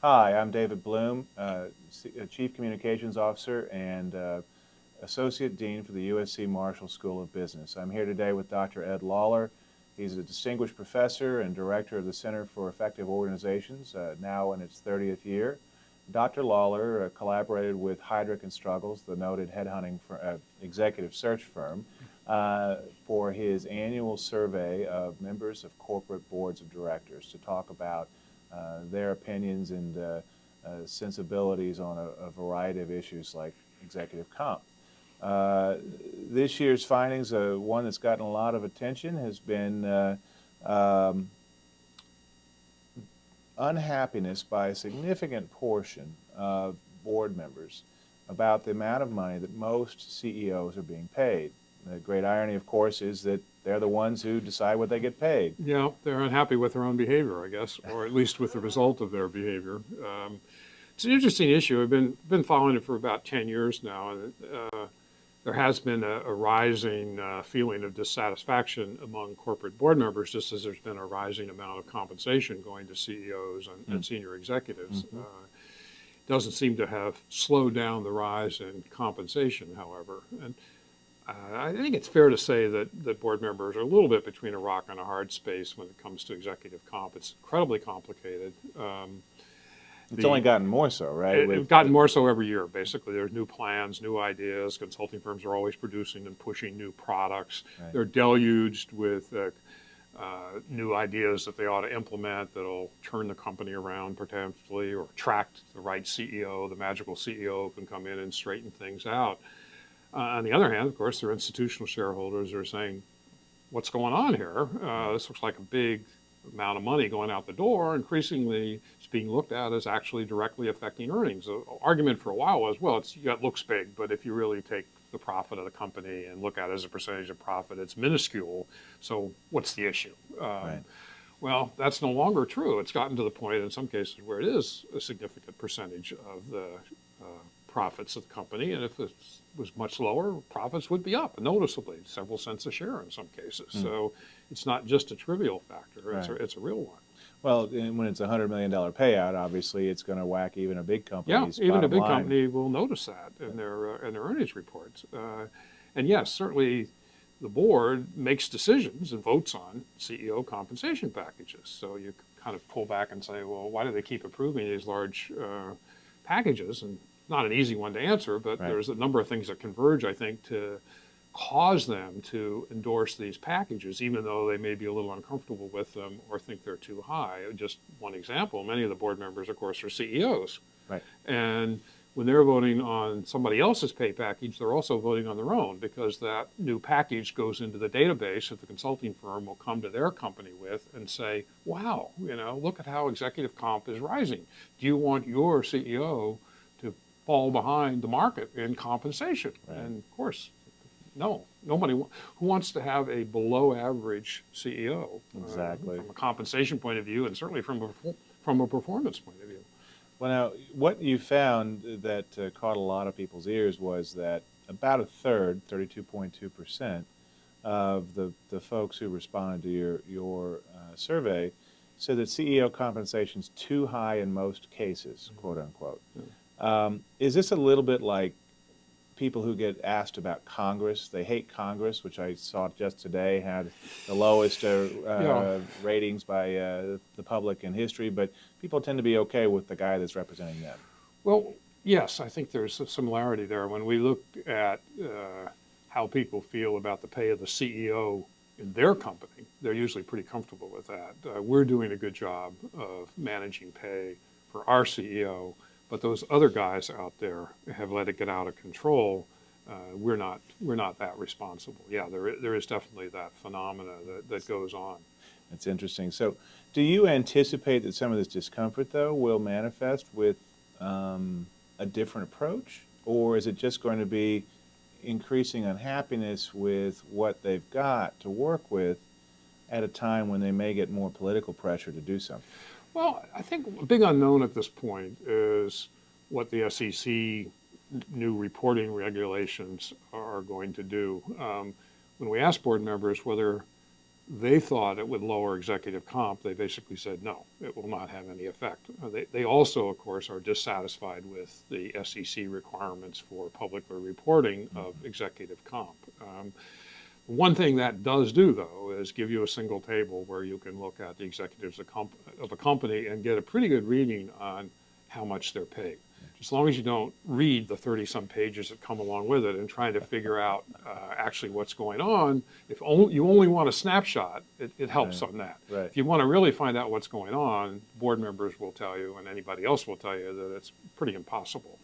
Hi, I'm David Bloom, Chief Communications Officer and Associate Dean for the USC Marshall School of Business. I'm here today with Dr. Ed Lawler. He's a distinguished professor and director of the Center for Effective Organizations, now in its 30th year. Dr. Lawler collaborated with Heidrick & Struggles, the noted headhunting executive search firm, for his annual survey of members of corporate boards of directors to talk about their opinions and sensibilities on a variety of issues like executive comp. This year's findings, one that's gotten a lot of attention, has been unhappiness by a significant portion of board members about the amount of money that most CEOs are being paid. The great irony, of course, is that they're the ones who decide what they get paid. Yeah, they're unhappy with their own behavior, I guess, or at least with the result of their behavior. It's an interesting issue. I've been following it for about 10 years now, and there has been a rising feeling of dissatisfaction among corporate board members, just as there's been a rising amount of compensation going to CEOs and senior executives. Mm-hmm. Doesn't seem to have slowed down the rise in compensation, however. And I think it's fair to say that board members are a little bit between a rock and a hard space when it comes to executive comp. It's incredibly complicated. It's only gotten more so, right? It's gotten more so every year, basically. There's new plans, new ideas. Consulting firms are always producing and pushing new products. Right. They're deluged with new ideas that they ought to implement that'll turn the company around potentially or attract the right CEO. The magical CEO can come in and straighten things out. On the other hand, of course, their institutional shareholders are saying, what's going on here? This looks like a big amount of money going out the door. Increasingly, it's being looked at as actually directly affecting earnings. The argument for a while was, well, it looks big, but if you really take the profit of the company and look at it as a percentage of profit, it's minuscule. So what's the issue? Right. Well, that's no longer true. It's gotten to the point in some cases where it is a significant percentage of the profits of the company, and if it was much lower, profits would be up noticeably, several cents a share in some cases. So it's not just a trivial factor, it's a real one. Well, when it's a $100 million payout, obviously it's going to whack even a big company's even a big line. company will notice that in their earnings reports. And yes, certainly the board makes decisions and votes on CEO compensation packages. So you kind of pull back and say, well, why do they keep approving these large packages? And not an easy one to answer, but there's a number of things that converge, I think, to cause them to endorse these packages, even though they may be a little uncomfortable with them or think they're too high. Just one example, many of the board members, of course, are CEOs. Right. And when they're voting on somebody else's pay package, they're also voting on their own, because that new package goes into the database that the consulting firm will come to their company with and say, wow, look at how executive comp is rising. Do you want your CEO to fall behind the market in compensation? Right. And of course, no. Nobody who wants to have a below average CEO. Exactly. From a compensation point of view, and certainly from a performance point of view. Well, now, what you found that caught a lot of people's ears was that about a third, 32.2%, of the folks who responded to your survey said that CEO compensation is too high in most cases, quote unquote. Is this a little bit like people who get asked about Congress? They hate Congress, which I saw just today had the lowest ratings by the public in history, but people tend to be okay with the guy that's representing them. Well, yes, I think there's a similarity there. When we look at how people feel about the pay of the CEO in their company, they're usually pretty comfortable with that. We're doing a good job of managing pay for our CEO, but those other guys out there have let it get out of control. We're not that responsible. Yeah, there is definitely that phenomena that goes on. That's interesting. So do you anticipate that some of this discomfort, though, will manifest with a different approach? Or is it just going to be increasing unhappiness with what they've got to work with at a time when they may get more political pressure to do something? Well, I think a big unknown at this point is what the SEC new reporting regulations are going to do. When we ask board members whether they thought it would lower executive comp. They basically said, no, it will not have any effect. They also, of course, are dissatisfied with the SEC requirements for publicly reporting of executive comp. One thing that does do, though, is give you a single table where you can look at the executives of a company and get a pretty good reading on how much they're paid. As long as you don't read the 30-some pages that come along with it and trying to figure out actually what's going on, if you only want a snapshot, it helps on that. Right. If you want to really find out what's going on, board members will tell you, and anybody else will tell you, that it's pretty impossible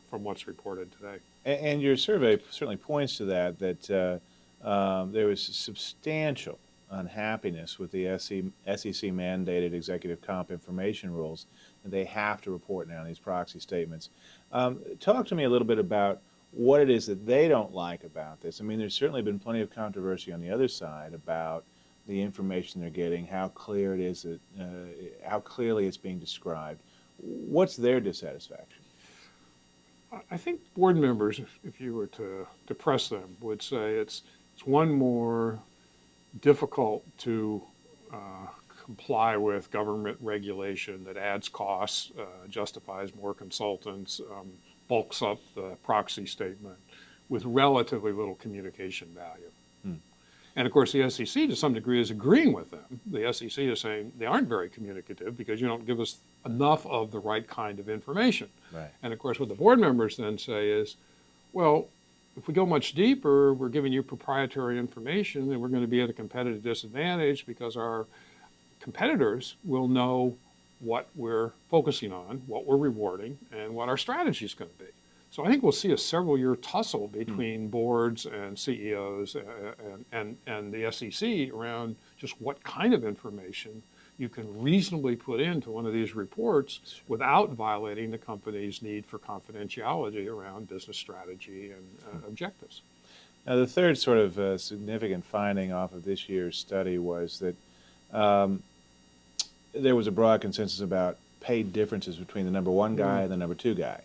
from what's reported today. And your survey certainly points to that, there was substantial unhappiness with the SEC mandated executive comp information rules. They have to report now these proxy statements. Talk to me a little bit about what it is that they don't like about this. I mean, there's certainly been plenty of controversy on the other side about the information they're getting, how clear it is, how clearly it's being described. What's their dissatisfaction? I think board members, if you were to press them, would say it's one more difficult to comply with government regulation that adds costs, justifies more consultants, bulks up the proxy statement with relatively little communication value. And of course, the SEC to some degree is agreeing with them. The SEC is saying they aren't very communicative because you don't give us enough of the right kind of information. Right. And of course, what the board members then say is, well, if we go much deeper, we're giving you proprietary information and we're going to be at a competitive disadvantage because our competitors will know what we're focusing on, what we're rewarding, and what our strategy is going to be. So I think we'll see a several-year tussle between boards and CEOs and the SEC around just what kind of information you can reasonably put into one of these reports without violating the company's need for confidentiality around business strategy and objectives. Now, the third sort of significant finding off of this year's study was that there was a broad consensus about pay differences between the number one guy and the number two guy.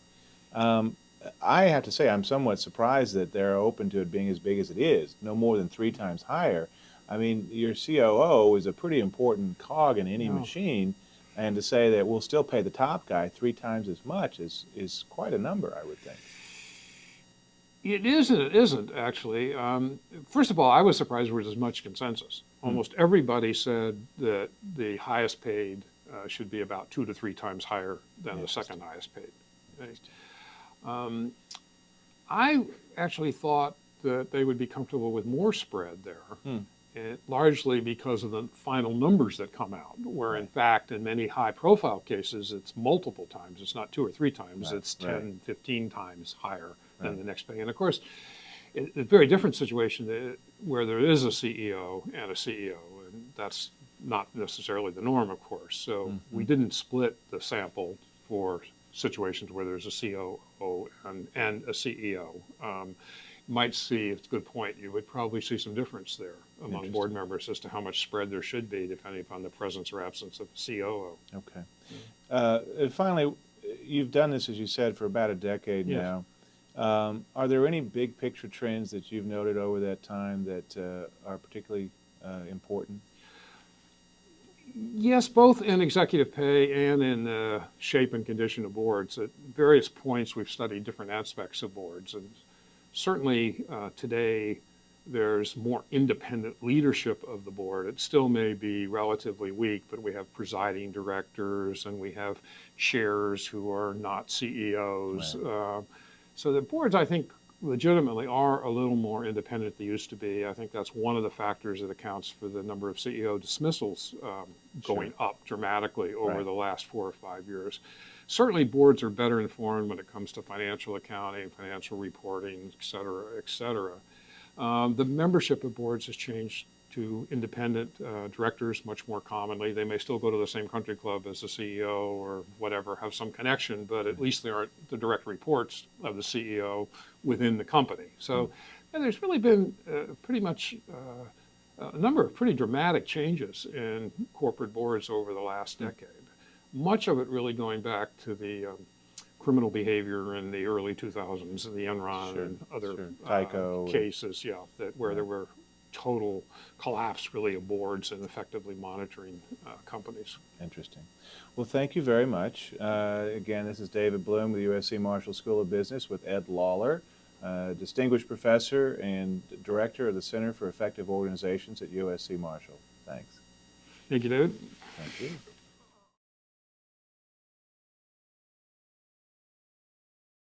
I have to say I'm somewhat surprised that they're open to it being as big as it is, no more than 3 times higher. I mean, your COO is a pretty important cog in any machine, and to say that we'll still pay the top guy 3 times as much is quite a number, I would think. It is and it isn't, actually. First of all, I was surprised there was as much consensus. Almost everybody said that the highest paid should be about 2 to 3 times higher than the second highest paid. I actually thought that they would be comfortable with more spread there, largely because of the final numbers that come out, where in fact in many high-profile cases it's multiple times. It's not 2 or 3 times. It's 10, 15 times higher than the next pay. And of course, it's a very different situation where there is a CEO and a CEO, and that's not necessarily the norm, of course. So we didn't split the sample for situations where there's a COO and a CEO. Might see, it's a good point, you would probably see some difference there among board members as to how much spread there should be depending upon the presence or absence of a COO. Okay. And finally, you've done this, as you said, for about a decade now. Are there any big picture trends that you've noted over that time that are particularly important? Yes, both in executive pay and in the shape and condition of boards. At various points, we've studied different aspects of boards. And certainly today, there's more independent leadership of the board. It still may be relatively weak, but we have presiding directors and we have chairs who are not CEOs. Right. So the boards, I think, legitimately are a little more independent than they used to be. I think that's one of the factors that accounts for the number of CEO dismissals going up dramatically over the last 4 or 5 years. Certainly boards are better informed when it comes to financial accounting, financial reporting, et cetera, et cetera. The membership of boards has changed to independent directors much more commonly. They may still go to the same country club as the CEO or whatever, have some connection, but at least they aren't the direct reports of the CEO within the company. So there's really been pretty much a number of pretty dramatic changes in corporate boards over the last decade. Much of it really going back to the criminal behavior in the early 2000s, the Enron and other Tyco cases, where there were total collapse really of boards and effectively monitoring companies. Interesting. Well, thank you very much. Again, this is David Bloom with the USC Marshall School of Business with Ed Lawler, distinguished professor and director of the Center for Effective Organizations at USC Marshall. Thanks. Thank you, David. Thank you.